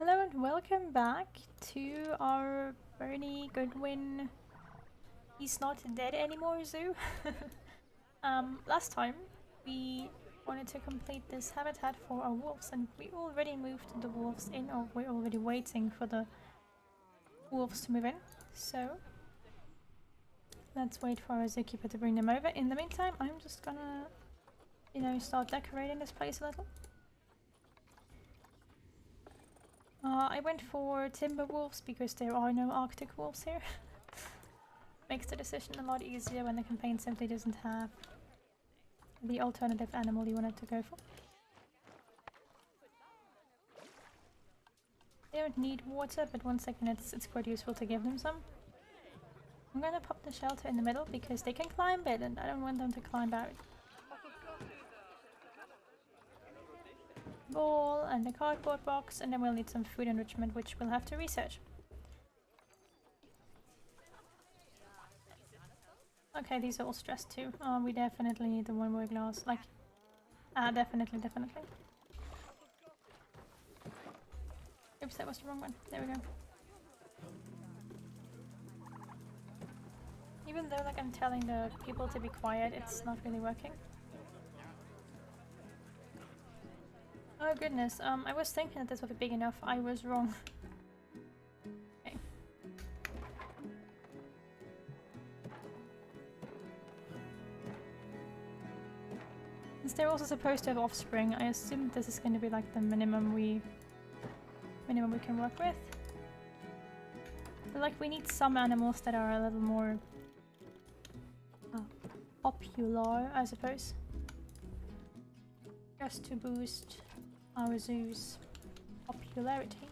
Hello and welcome back to our Bernie Goodwin He's Not Dead Anymore zoo. Last time we wanted to complete this habitat for our wolves and we already moved the wolves in, or we're already waiting for the wolves to move in. So let's wait for our zookeeper to bring them over. In the meantime, I'm just gonna, start decorating this place a little. I went for timber wolves because there are no Arctic wolves here. Makes the decision a lot easier when the campaign simply doesn't have the alternative animal you wanted to go for. They don't need water, but once again it's quite useful to give them some. I'm gonna pop the shelter in the middle because they can climb it and I don't want them to climb out. Ball and a cardboard box, and then we'll need some food enrichment, which we'll have to research. Okay, these are all stressed too. We definitely need the one more glass. Definitely. Oops, that was the wrong one. There we go. Even though, I'm telling the people to be quiet, it's not really working. Oh goodness, I was thinking that this would be big enough. I was wrong. Okay. Since they're also supposed to have offspring, I assume this is going to be like the minimum we can work with. But we need some animals that are a little more popular, I suppose. Just to boost our zoo's popularity.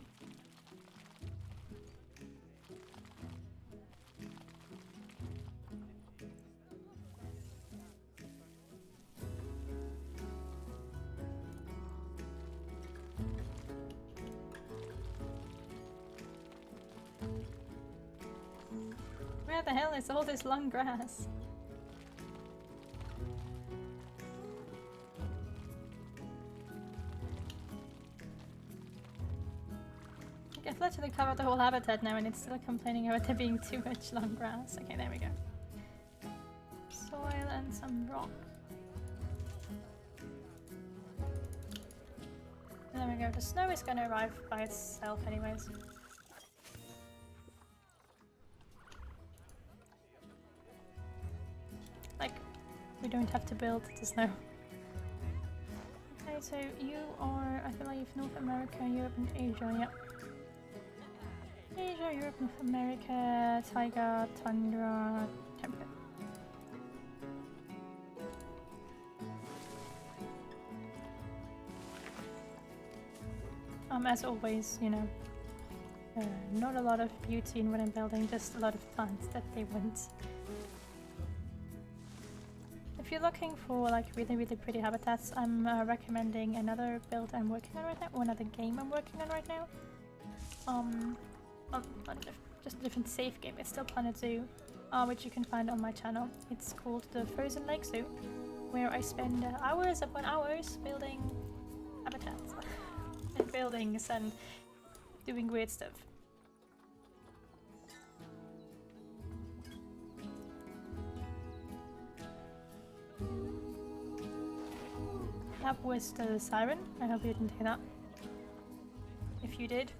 Where the hell is all this long grass? I've literally covered the whole habitat now and it's still complaining about there being too much long grass. Okay, there we go. Soil and some rock. There we go. The snow is gonna arrive by itself anyways. We don't have to build the snow. Okay, so you are, I believe, North America, Europe and Asia, yep. Asia, Europe, North America, taiga, tundra, temperate. As always, not a lot of beauty in what I'm building, just a lot of plants that they want. If you're looking for really pretty habitats, I'm recommending another build I'm working on right now, or another game I'm working on right now. Just a different save game. It's still Planet Zoo, which you can find on my channel. It's called the Frozen Lake Zoo, where I spend hours upon hours building habitats and buildings and doing weird stuff. That was the siren. I hope you didn't hear that. If you did,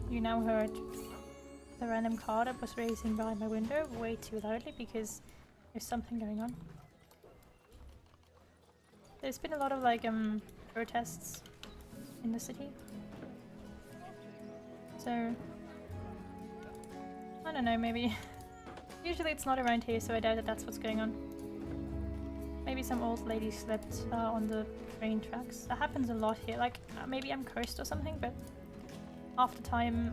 you now heard the random car that was racing by my window way too loudly because there's something going on. There's been a lot of protests in the city. So I don't know, maybe usually it's not around here, so I doubt that that's what's going on. Maybe some old lady slept on the train tracks. That happens a lot here. Maybe I'm cursed or something, but half the time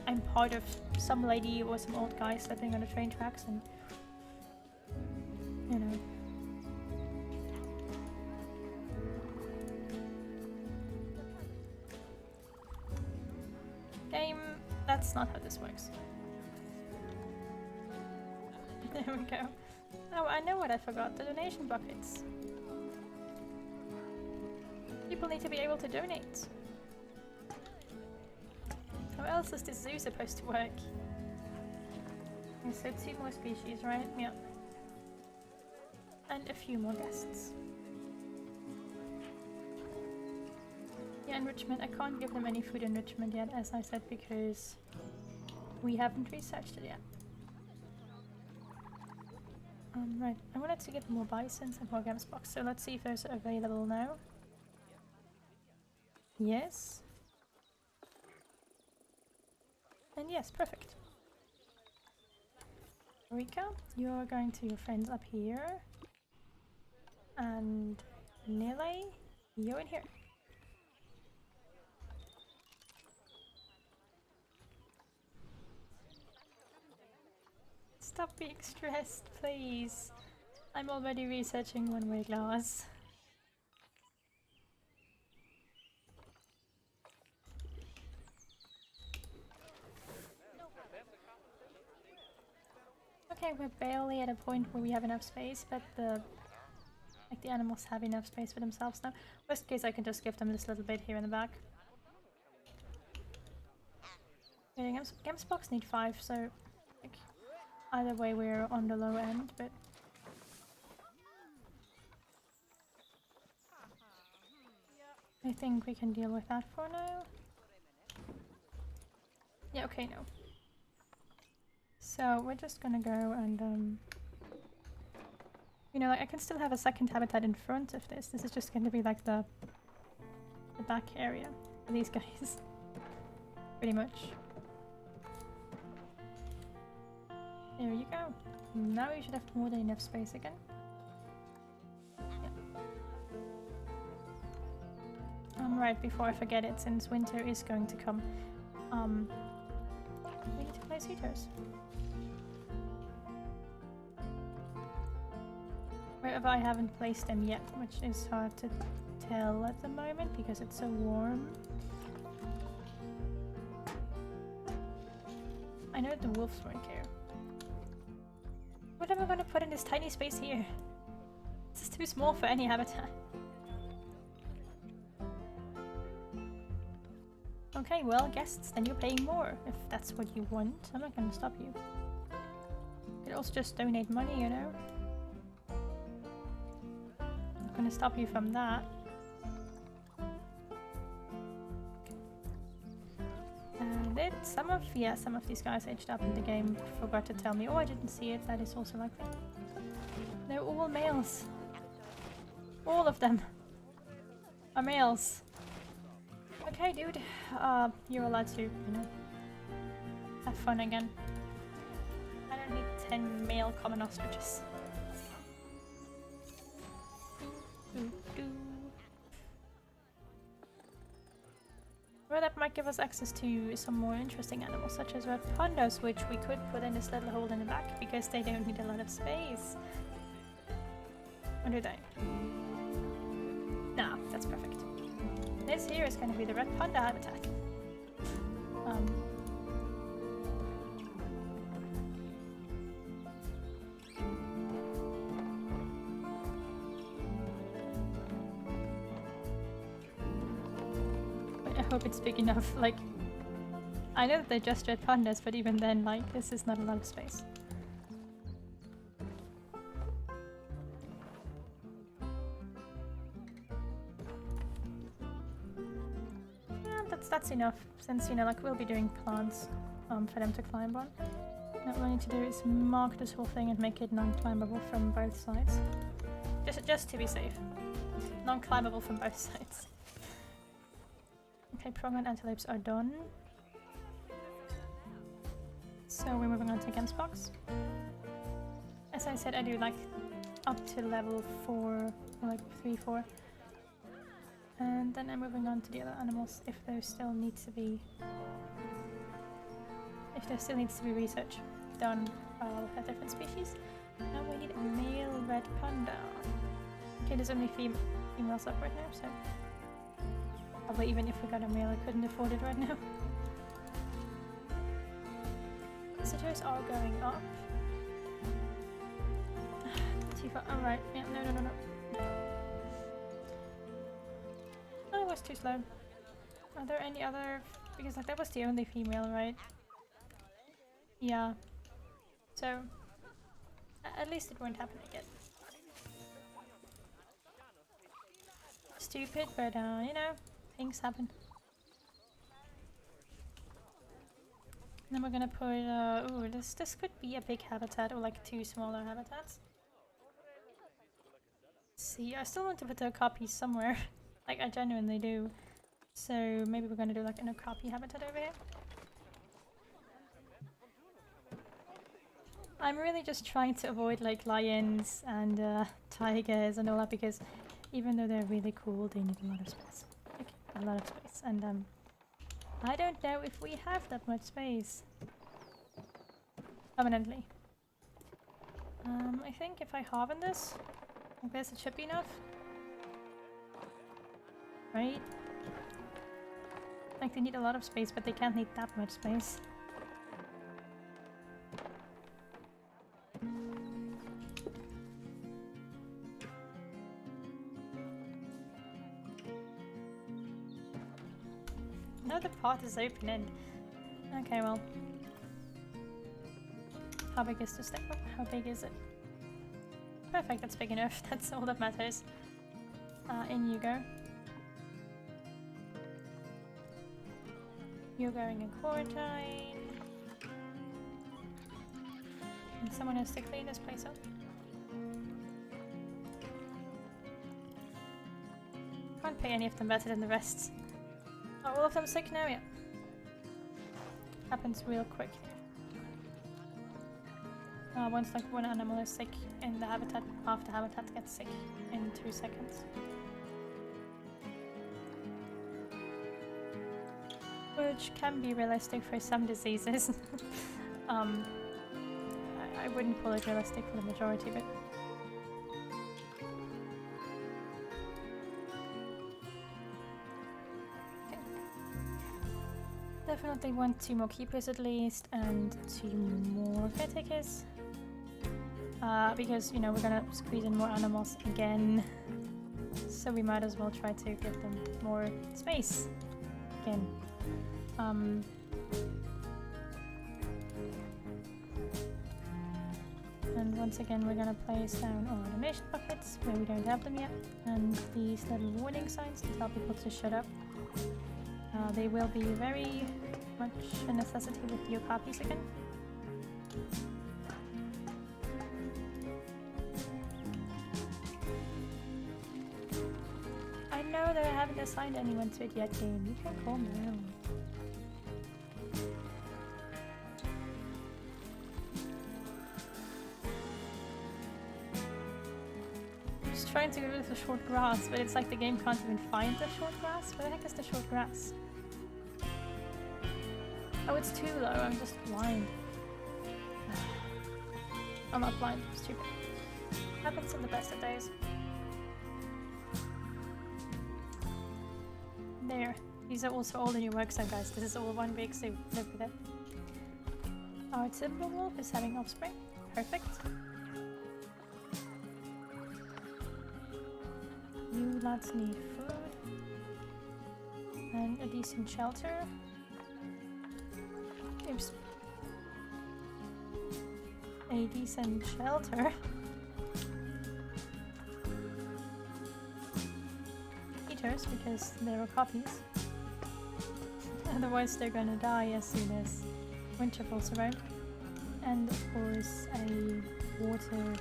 I'm part of some lady or some old guy sleeping on the train tracks, and Game, that's not how this works. There we go. Oh, I know what I forgot. The donation buckets. People need to be able to donate. else is this zoo supposed to work? Okay, so 2 more species, right? Yeah. And a few more guests. Yeah, enrichment. I can't give them any food enrichment yet, as I said, because we haven't researched it yet. Right, I wanted to get more bisons and more games box, so let's see if those are available now. Yes. And yes, perfect. Rika, you're going to your friends up here. And Nile, you're in here. Stop being stressed, please. I'm already researching one-way glass. Okay, we're barely at a point where we have enough space, but the animals have enough space for themselves now. Worst case, I can just give them this little bit here in the back. Yeah, Games box need 5, so like, either way we're on the low end, but I think we can deal with that for now. Yeah, okay, no. So we're just gonna go and you know, like I can still have a second habitat in front of this. This is just going to be like the back area for these guys. Pretty much. There you go. Now you should have more than enough space again. Right, before I forget it, since winter is going to come, we need to place heaters. Wherever I haven't placed them yet, which is hard to tell at the moment because it's so warm. I know the wolves won't care. What am I going to put in this tiny space here? This is too small for any habitat. Okay, well, guests, then you're paying more if that's what you want. I'm not going to stop you. You could also just donate money, you know? I'm going to stop you from that. And some of these guys aged up in the game forgot to tell me. Oh, I didn't see it. That is also likely. They're all males. All of them are males. Okay, dude. You're allowed to, you know, have fun again. I don't need 10 male common ostriches. Well, that might give us access to some more interesting animals, such as red pandas, which we could put in this little hole in the back because they don't need a lot of space. Or do they? Nah, that's perfect. This here is going to be the red panda habitat. I hope it's big enough. Like, I know that they're just red pandas, but even then, like, this is not a lot of space. That's enough, since, you know, like, we'll be doing plants for them to climb on. Now what I need to do is mark this whole thing and make it non-climbable from both sides. Just to be safe. Non-climbable from both sides. Okay, pronghorn antelopes are done. So we're moving on to Games box. As I said, I do like up to level 4, or like 3, 4. And then I'm moving on to the other animals if there still needs to be research done with different species. Now we need a male red panda. Okay, there's only females up right now, so probably even if we got a male, I couldn't afford it right now. Visitors are going up. Oh right, yeah, no. Oh, it was too slow. Are there any other Because like that was the only female, right? Yeah. So at least it won't happen again. Stupid, but you know, things happen. Then we're gonna put ooh, this could be a big habitat or like 2 smaller habitats. See, I still want to put a copy somewhere. Like I genuinely do. So maybe we're gonna do like an okapi habitat over here. I'm really just trying to avoid like lions and tigers and all that because even though they're really cool, they need a lot of space. Like a lot of space. And I don't know if we have that much space. Permanently. I think if I harvest this, I guess it should be enough. Right? Like they need a lot of space, but they can't need that much space. No, the pot is open-end. Okay, well. How big is this thing? Oh, how big is it? Perfect, that's big enough. That's all that matters. In you go. You're going a quarantine. And someone has to clean this place up. Can't pay any of them better than the rest. Are all of them sick now? Yeah. Happens real quick. Once like one animal is sick in the habitat, half the habitat gets sick in 2 seconds. Which can be realistic for some diseases. I wouldn't call it realistic for the majority of it. Okay. Definitely want 2 more keepers at least, and 2 more caretakers. Because, you know, we're gonna squeeze in more animals again. So we might as well try to give them more space again. And once again we're gonna place down our donation buckets where we don't have them yet, and these little warning signs to tell people to shut up. They will be very much a necessity with the okapis again. I know that I haven't assigned anyone to it yet, game. You can calm down. Trying to go with the short grass, but it's like the game can't even find the short grass. Where the heck is the short grass? Oh, it's too low. I'm just blind. I'm not blind. I'm stupid. Happens on the best of days. There. These are also all the new work zone, guys. This is all one big zoo. Look at it. Our timber wolf is having offspring. Perfect. You lads need food and a decent shelter. Oops. A decent shelter. Eaters, because there are copies. Otherwise they're gonna die as soon as winter falls around. And of course a water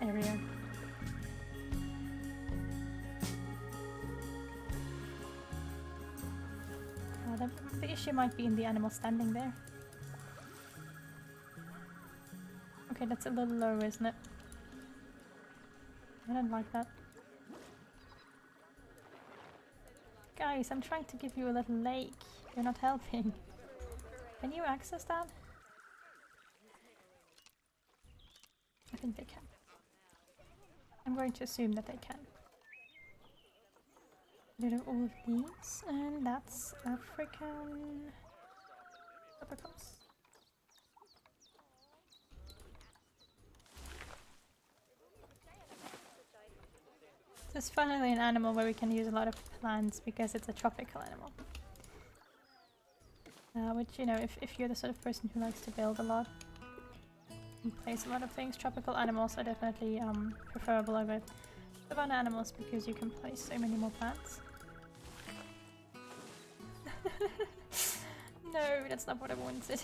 area. The issue might be in the animal standing there. Okay, that's a little low, isn't it? I don't like that. Guys, I'm trying to give you a little lake. You're not helping. Can you access that? I think they can. I'm going to assume that they can. Rid of all of these, and that's African apricots. This is finally an animal where we can use a lot of plants because it's a tropical animal. Which, you know, if you're the sort of person who likes to build a lot and place a lot of things, tropical animals are definitely preferable over savanna animals because you can place so many more plants. No, that's not what I wanted.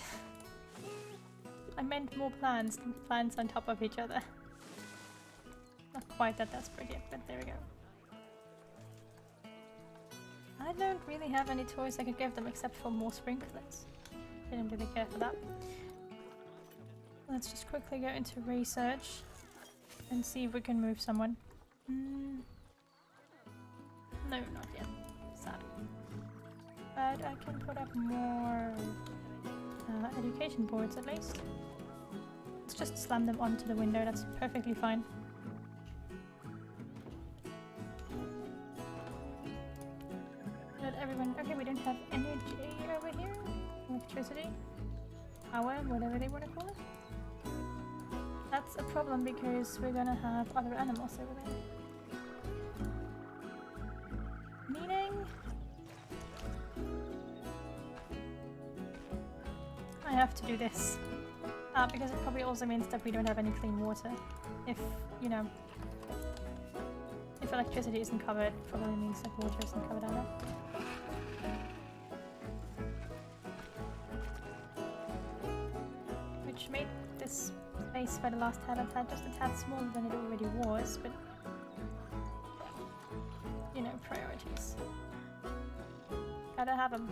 I meant more plants than plants on top of each other. Not quite that desperate yet, but there we go. I don't really have any toys I could give them except for more sprinklers. Didn't really care for that. Let's just quickly go into research and see if we can move someone. No, not yet. Sad. But I can put up more education boards at least. Let's just slam them onto the window, that's perfectly fine. Let everyone... Okay, we don't have energy over here. Electricity. Power, whatever they want to call it. That's a problem because we're gonna have other animals over there. Meaning... I have to do this. Because it probably also means that we don't have any clean water. If, you know... If electricity isn't covered, it probably means that water isn't covered either. Which made this space for the last habitat just a tad smaller than it already was, but... You know, priorities. Gotta have them.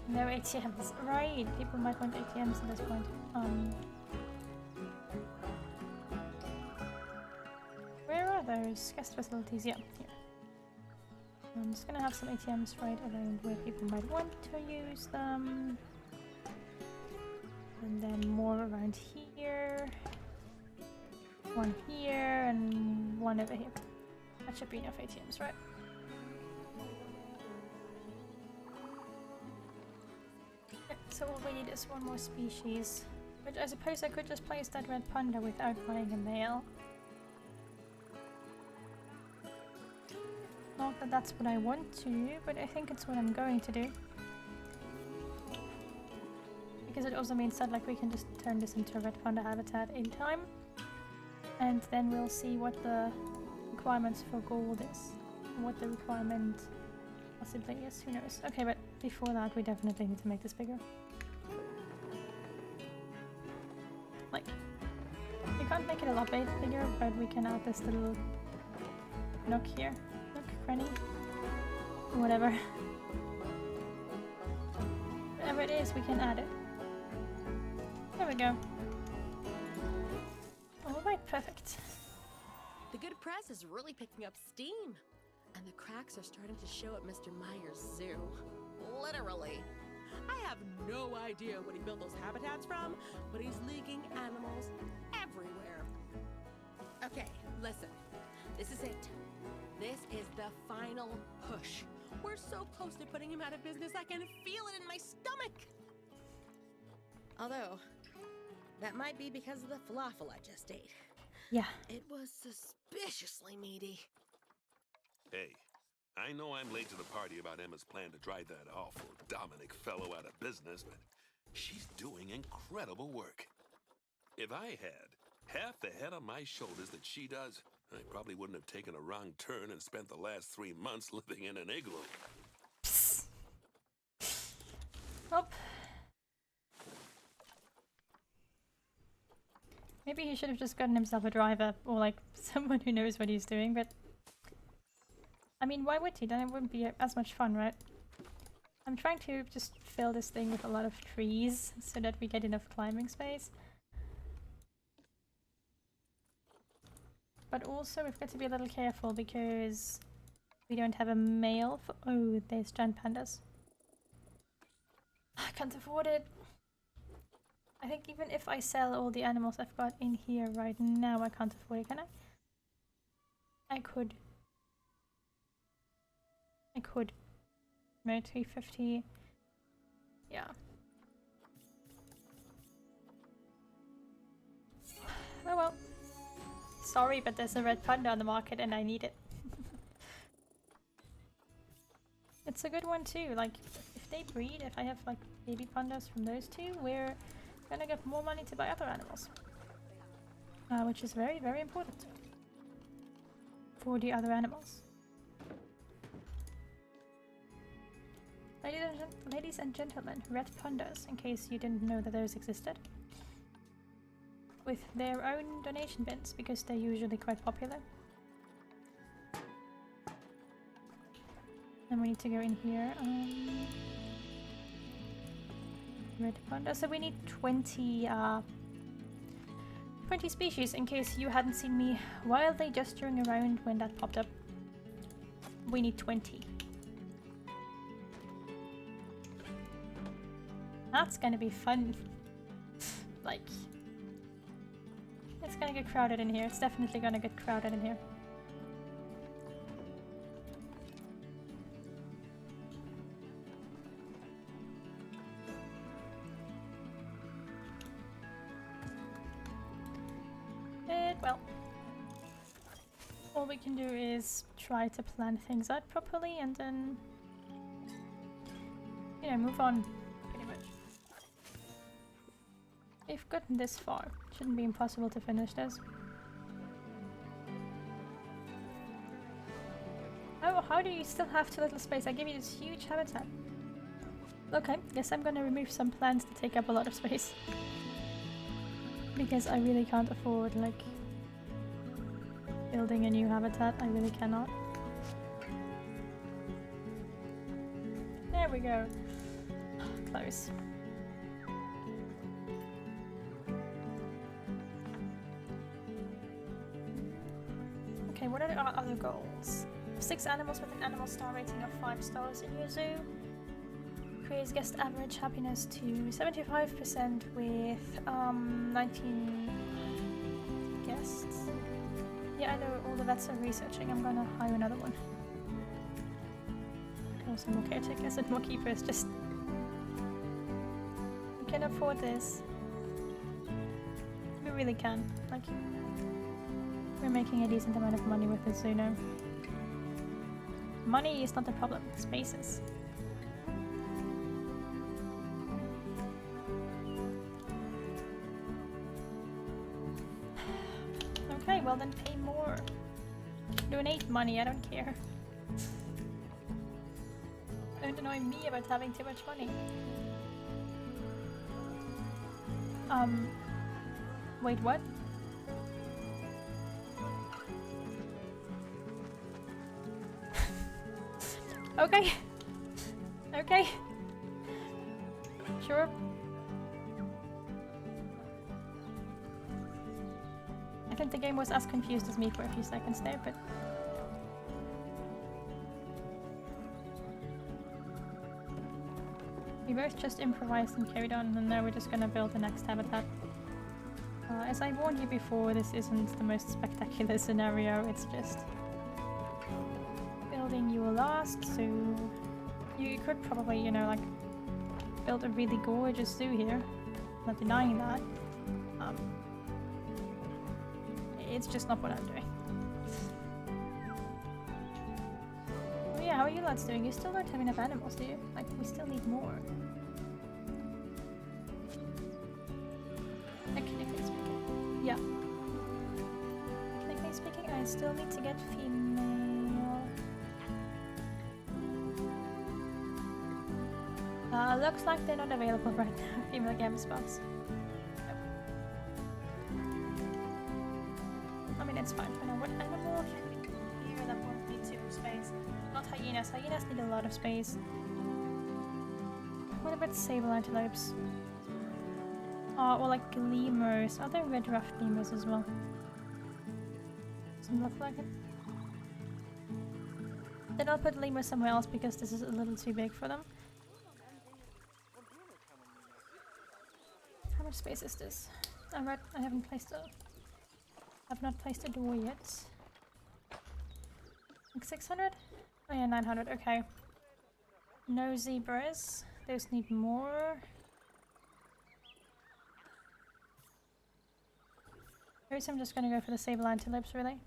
No ATMs. Right, people might want ATMs at this point. Where are those guest facilities? Yeah, here. I'm just gonna have some ATMs right around where people might want to use them. And then more around here. One here and one over here. That should be enough ATMs, right? So all we need is one more species, which I suppose I could just place that red panda without buying a male. Not that that's what I want to, but I think it's what I'm going to do. Because it also means that like we can just turn this into a red panda habitat in time. And then we'll see what the requirements for gold is. What the requirement possibly is, who knows. Okay, but before that we definitely need to make this bigger. Like, we can't make it a lot bigger, but we can add this little nook here. Nook, cranny, whatever. Whatever it is, we can add it. There we go. Alright, perfect. The good press is really picking up steam. And the cracks are starting to show at Mr. Meyer's zoo. Literally. I have no idea what he built those habitats from, but he's leaking animals everywhere. Okay, listen. This is it. This is the final push. We're so close to putting him out of business, I can feel it in my stomach. Although, that might be because of the falafel I just ate. Yeah. It was suspiciously meaty. Hey, I know I'm late to the party about Emma's plan to drive that awful Dominic fellow out of business, but she's doing incredible work. If I had half the head on my shoulders that she does, I probably wouldn't have taken a wrong turn and spent the last 3 months living in an igloo. Psst. Oh. Maybe he should have just gotten himself a driver, or like someone who knows what he's doing, but... I mean, why would he? Then it wouldn't be as much fun, right? I'm trying to just fill this thing with a lot of trees, so that we get enough climbing space. But also, we've got to be a little careful, because we don't have a male for... Oh, there's giant pandas. I can't afford it. I think even if I sell all the animals I've got in here right now, I can't afford it, can I? I could. No, 350. Yeah. Oh well. Sorry, but there's a red panda on the market and I need it. it's a good one too. Like, if they breed, if I have like baby pandas from those two, we're gonna get more money to buy other animals. Which is very, very important for the other animals. Ladies and gentlemen, red pandas, in case you didn't know that those existed. With their own donation bins, because they're usually quite popular. And we need to go in here. Red panda. So we need 20 species, in case you hadn't seen me wildly gesturing around when that popped up. We need 20. That's gonna be fun. Like, it's gonna get crowded in here. It's definitely gonna get crowded in here. Well, all we can do is try to plan things out properly and then, you know, move on, pretty much. We've gotten this far. Shouldn't be impossible to finish this. Oh, how do you still have too little space? I gave you this huge habitat. Okay, guess I'm gonna remove some plants to take up a lot of space. Because I really can't afford, like, building a new habitat. I really cannot. There we go. Close. Okay, what are our other goals? 6 animals with an animal star rating of 5 stars in your zoo. Increase guest average happiness to 75% with 19 guests. Yeah, I know all the vets are researching. I'm gonna hire another one. Also more caretakers and more keepers, just... We can afford this. We really can. Like, we're making a decent amount of money with this zoo now. Money is not the problem, spaces. Okay, well then pay more. Donate money, I don't care. Don't annoy me about having too much money. Wait, what? Okay. Okay. Sure. I think the game was as confused as me for a few seconds there, but... We both just improvised and carried on, and now we're just gonna build the next habitat. As I warned you before, this isn't the most spectacular scenario, it's just... building you will last, so... You could probably, you know, like, build a really gorgeous zoo here. Not denying that. It's just not what I'm doing. Oh yeah, how are you lads doing? You still don't have enough animals, do you? Like, we still need more. Technically speaking. Yeah. Technically speaking, I still need to get female... looks like they're not available right now, female game spots. I mean, it's fine for now. What animal can we do here that won't need too much space? Not hyenas. Hyenas need a lot of space. What about sable antelopes? Or like lemurs. Are there red ruffed lemurs as well? Doesn't look like it. Then I'll put lemurs somewhere else because this is a little too big for them. How much space is this? I haven't placed a... I've not placed a door yet. Like 600? Oh yeah, 900, okay. No zebras. Those need more. I'm just gonna go for the sable antelopes, really.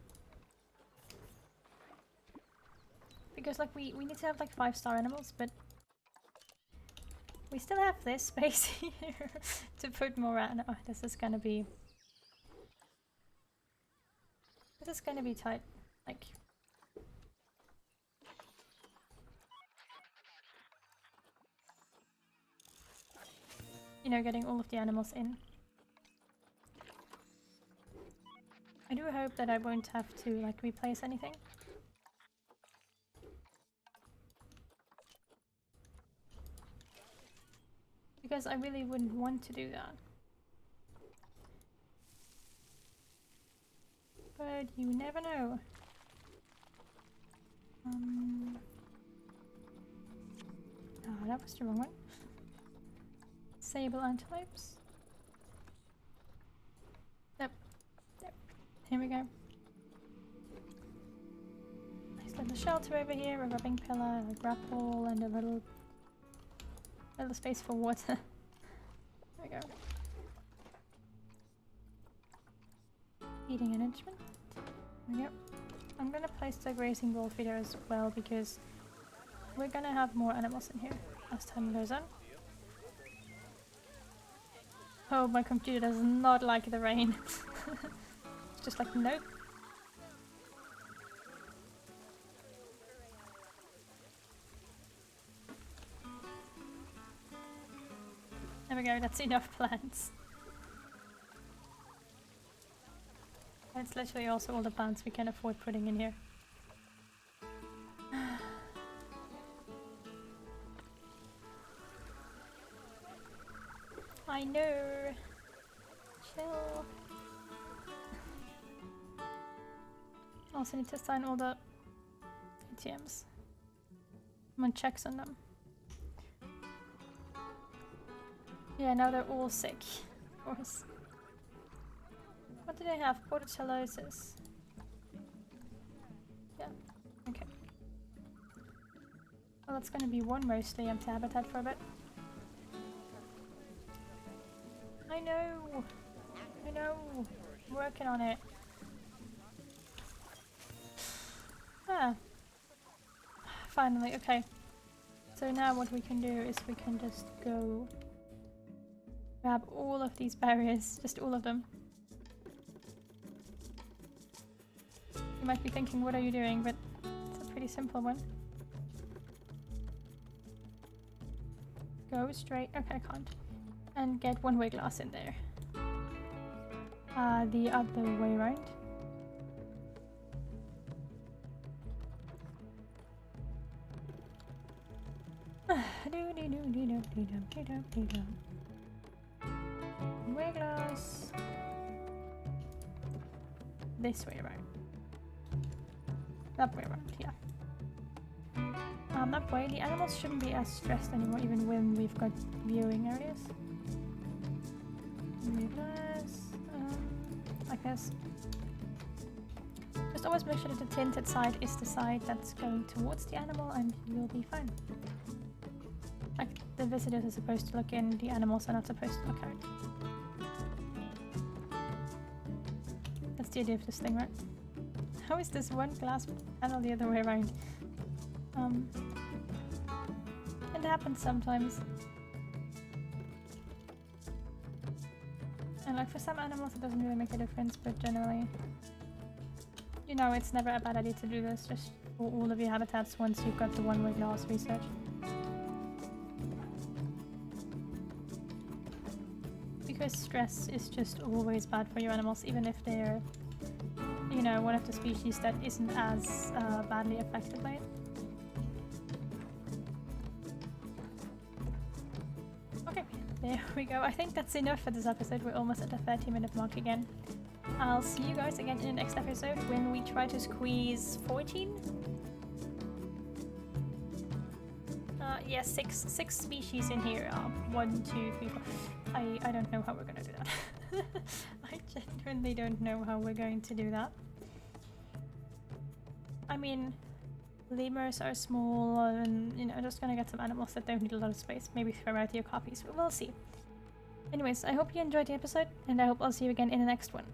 Because like we need to have like 5-star animals, but we still have this space here to put more animals. Oh, this is gonna be tight. Like, you know, getting all of the animals in. I do hope that I won't have to like replace anything. Because I really wouldn't want to do that. But you never know. Ah, that was the wrong one. Sable antelopes. Yep. Yep. Here we go. Nice little shelter over here, a rubbing pillar, a grapple, and a little space for water. There we go. Eating arrangement. There we go. I'm gonna place the grazing ball feeder as well because we're gonna have more animals in here as time goes on. Oh, my computer does not like the rain. It's just like, nope. There we go, that's enough plants. And it's literally also all the plants we can afford putting in here. I know. Chill. Also need to sign all the ATMs. I'm on checks on them. Yeah, now they're all sick, of course. What do they have? Portatellosis. Yeah, okay. Well, that's gonna be one mostly empty habitat for a bit. I know! I know! I'm working on it. Ah. Finally, okay. So now what we can do is we can just go grab all of these barriers, just all of them. You might be thinking, what are you doing? But it's a pretty simple one. Go straight. Okay, I can't. And get one-way glass in there. The other way around. One-way glass. This way around. That way around, yeah. That way, the animals shouldn't be as stressed anymore, even when we've got viewing areas. Like this. Just always make sure that the tinted side is the side that's going towards the animal and you'll be fine. Like, the visitors are supposed to look in, the animals are not supposed to look out. That's the idea of this thing, right? How is this one glass panel the other way around? It happens sometimes. And like for some animals it doesn't really make a difference, but generally, you know, it's never a bad idea to do this just for all of your habitats once you've got the one-way glass research. Because stress is just always bad for your animals, even if they're, you know, one of the species that isn't as badly affected by it. Okay, there we go. I think that's enough for this episode. We're almost at the 30-minute mark again. I'll see you guys again in the next episode when we try to squeeze 14? Yeah, six species in here. 1, 2, 3, 4. I don't know how we're gonna do that. I genuinely don't know how we're going to do that. I mean, lemurs are small and, you know, just gonna get some animals that don't need a lot of space. Maybe throw out your copies, but we'll see. Anyways, I hope you enjoyed the episode, and I hope I'll see you again in the next one.